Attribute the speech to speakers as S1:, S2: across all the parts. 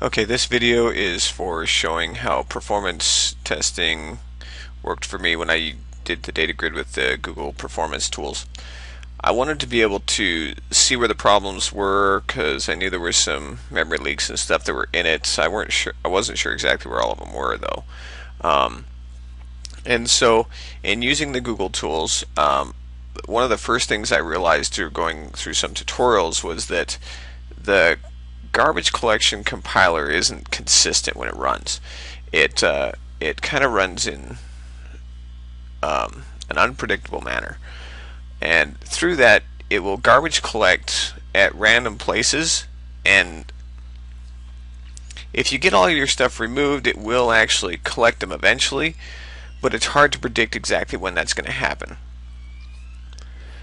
S1: Okay, this video is for showing how performance testing worked for me when I did the data grid with the Google Performance tools. I wanted to be able to see where the problems were because I knew there were some memory leaks and stuff that were in it. I wasn't sure exactly where all of them were though. Um, and so, in using the Google tools, one of the first things I realized through going through some tutorials was that the garbage collection compiler isn't consistent when it runs. It kind of runs in an unpredictable manner, and through that it will garbage collect at random places, and if you get all your stuff removed it will actually collect them eventually, but it's hard to predict exactly when that's going to happen.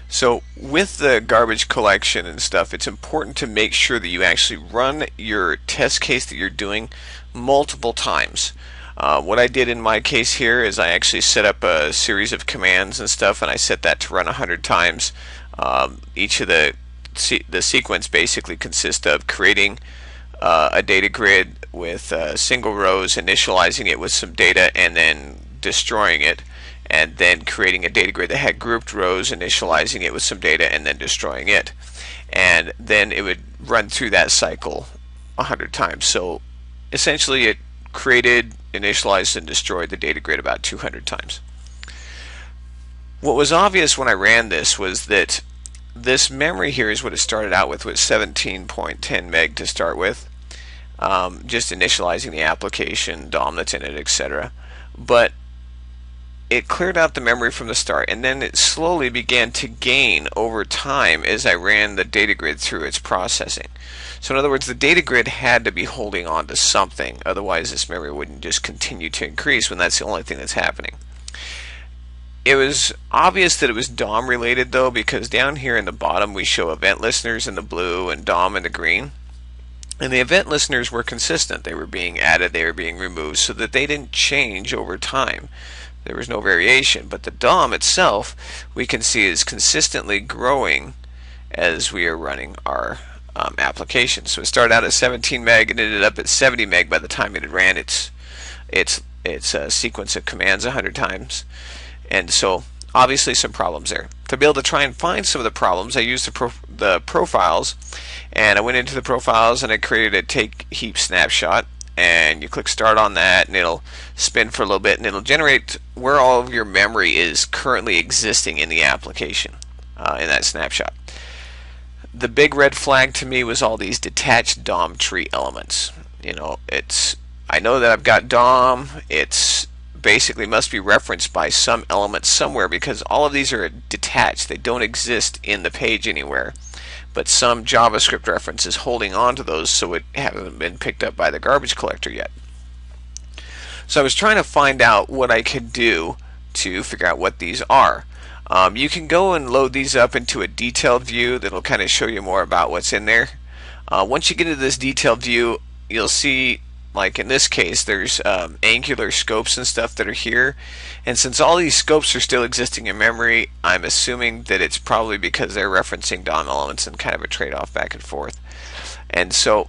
S1: So with the garbage collection and stuff, it's important to make sure that you actually run your test case that you're doing multiple times. What I did in my case here is I actually set up a series of commands and stuff, and I set that to run 100 times. Each of the sequence basically consists of creating a data grid with single rows, initializing it with some data, and then destroying it, and then creating a data grid that had grouped rows, initializing it with some data, and then destroying it. And then it would run through that cycle 100 times. So essentially it created, initialized, and destroyed the data grid about 200 times. What was obvious when I ran this was that this memory here is what it started out with 17.10 meg to start with, just initializing the application, DOM that's in it, etc. But it cleared out the memory from the start, and then it slowly began to gain over time as I ran the data grid through its processing. So in other words, the data grid had to be holding on to something, otherwise this memory wouldn't just continue to increase when that's the only thing that's happening. It was obvious that it was DOM related though, because down here in the bottom we show event listeners in the blue and DOM in the green. And the event listeners were consistent. They were being added, they were being removed, so that they didn't change over time. There was no variation, but the DOM itself we can see is consistently growing as we are running our application. So it started out at 17 meg and ended up at 70 meg by the time it had ran its sequence of commands 100 times. And so obviously some problems there. To be able to try and find some of the problems, I used the profiles, and I went into the profiles and I created a take heap snapshot. And you click start on that and it'll spin for a little bit and it'll generate where all of your memory is currently existing in the application in that snapshot. The big red flag to me was all these detached DOM tree elements. I know that I've got DOM, it's basically must be referenced by some element somewhere, because all of these are detached, they don't exist in the page anywhere. But some JavaScript reference is holding on to those, so it haven't been picked up by the garbage collector yet. So I was trying to find out what I could do to figure out what these are. You can go and load these up into a detailed view that'll kind of show you more about what's in there. Once you get into this detailed view, you'll see, like in this case, there's angular scopes and stuff that are here, and since all these scopes are still existing in memory, I'm assuming that it's probably because they're referencing DOM elements and kind of a trade-off back and forth. And so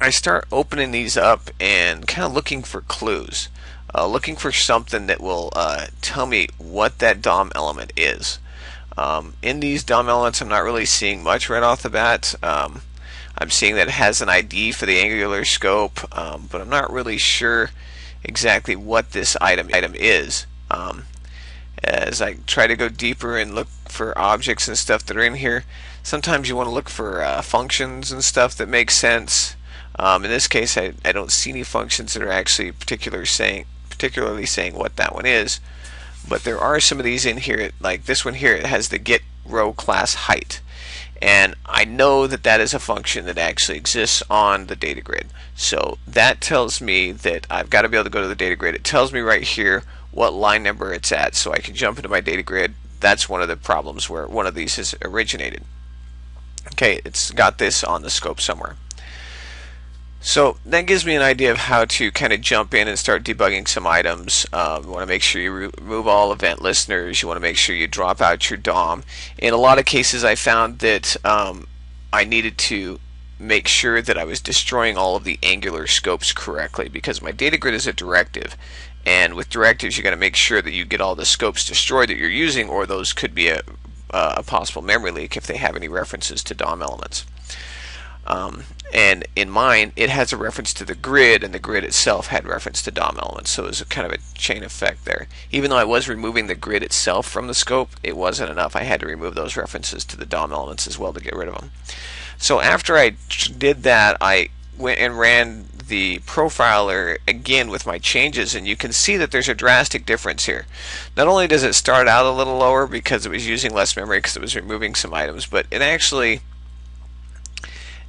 S1: I start opening these up and kind of looking for clues, looking for something that will tell me what that DOM element is. In these DOM elements I'm not really seeing much right off the bat. I'm seeing that it has an ID for the angular scope, but I'm not really sure exactly what this item is. As I try to go deeper and look for objects and stuff that are in here, sometimes you want to look for functions and stuff that make sense. In this case, I don't see any functions that are actually particularly saying what that one is, but there are some of these in here, like this one here. It has the get row class height. And I know that that is a function that actually exists on the data grid. So that tells me that I've got to be able to go to the data grid. It tells me right here what line number it's at, so I can jump into my data grid. That's one of the problems where one of these has originated. Okay, it's got this on the scope somewhere. So that gives me an idea of how to kind of jump in and start debugging some items. You want to make sure you remove all event listeners. You want to make sure you drop out your DOM. In a lot of cases I found that I needed to make sure that I was destroying all of the angular scopes correctly, because my data grid is a directive, and with directives you got to make sure that you get all the scopes destroyed that you're using, or those could be a possible memory leak if they have any references to DOM elements. And in mine, it has a reference to the grid, and the grid itself had reference to DOM elements, so it was a kind of a chain effect there. Even though I was removing the grid itself from the scope, it wasn't enough. I had to remove those references to the DOM elements as well to get rid of them. So after I did that, I went and ran the profiler again with my changes, and you can see that there's a drastic difference here. Not only does it start out a little lower because it was using less memory because it was removing some items, but it actually,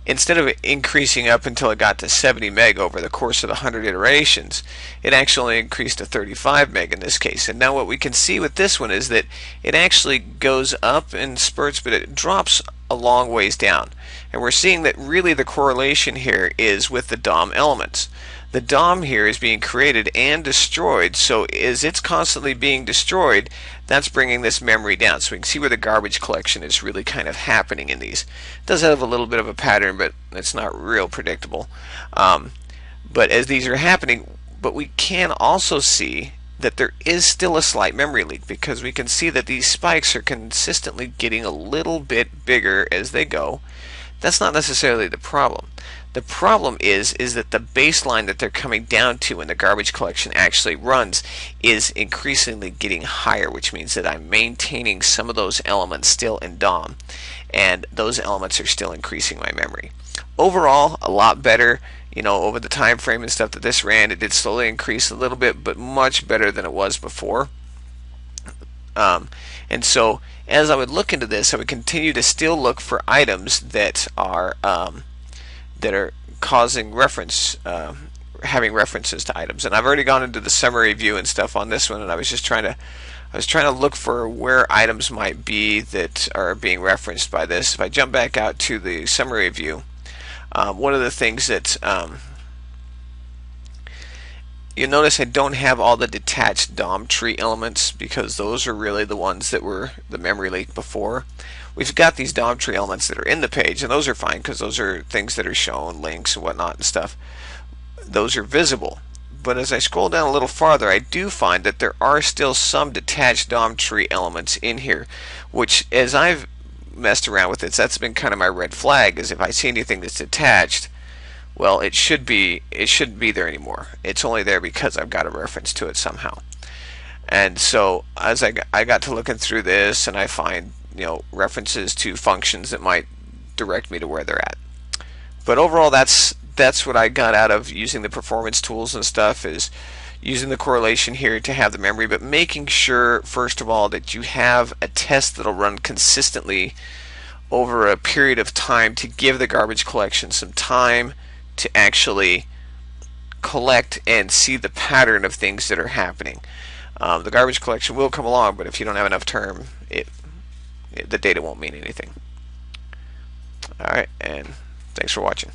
S1: instead of increasing up until it got to 70 meg over the course of the 100 iterations, it actually increased to 35 meg in this case. And now what we can see with this one is that it actually goes up in spurts, but it drops a long ways down. And we're seeing that really the correlation here is with the DOM elements. The DOM here is being created and destroyed, so as it's constantly being destroyed, that's bringing this memory down. So we can see where the garbage collection is really kind of happening in these. It does have a little bit of a pattern, but it's not real predictable. But as these are happening, but we can also see that there is still a slight memory leak, because we can see that these spikes are consistently getting a little bit bigger as they go. That's not necessarily the problem. The problem is that the baseline that they're coming down to when the garbage collection actually runs is increasingly getting higher, which means that I'm maintaining some of those elements still in DOM, and those elements are still increasing my memory. Overall, a lot better. You know, over the time frame and stuff that this ran, it did slowly increase a little bit, but much better than it was before. And so as I would look into this, I would continue to still look for items that are causing reference, having references to items. And I've already gone into the summary view and stuff on this one, and I was trying to look for where items might be that are being referenced by this. If I jump back out to the summary view, one of the things that you'll notice, I don't have all the detached DOM tree elements, because those are really the ones that were the memory leak before. We've got these DOM tree elements that are in the page, and those are fine because those are things that are shown, links and whatnot and stuff. Those are visible. But as I scroll down a little farther, I do find that there are still some detached DOM tree elements in here, which, as I've messed around with this, that's been kind of my red flag, is if I see anything that's detached, well, it shouldn't be there anymore. It's only there because I've got a reference to it somehow. And so as I got to looking through this, and I find, you know, references to functions that might direct me to where they're at. But overall, that's what I got out of using the performance tools and stuff, is using the correlation here to have the memory, but making sure, first of all, that you have a test that'll run consistently over a period of time to give the garbage collection some time to actually collect and see the pattern of things that are happening. The garbage collection will come along, but if you don't have enough term, the data won't mean anything. Alright, and thanks for watching.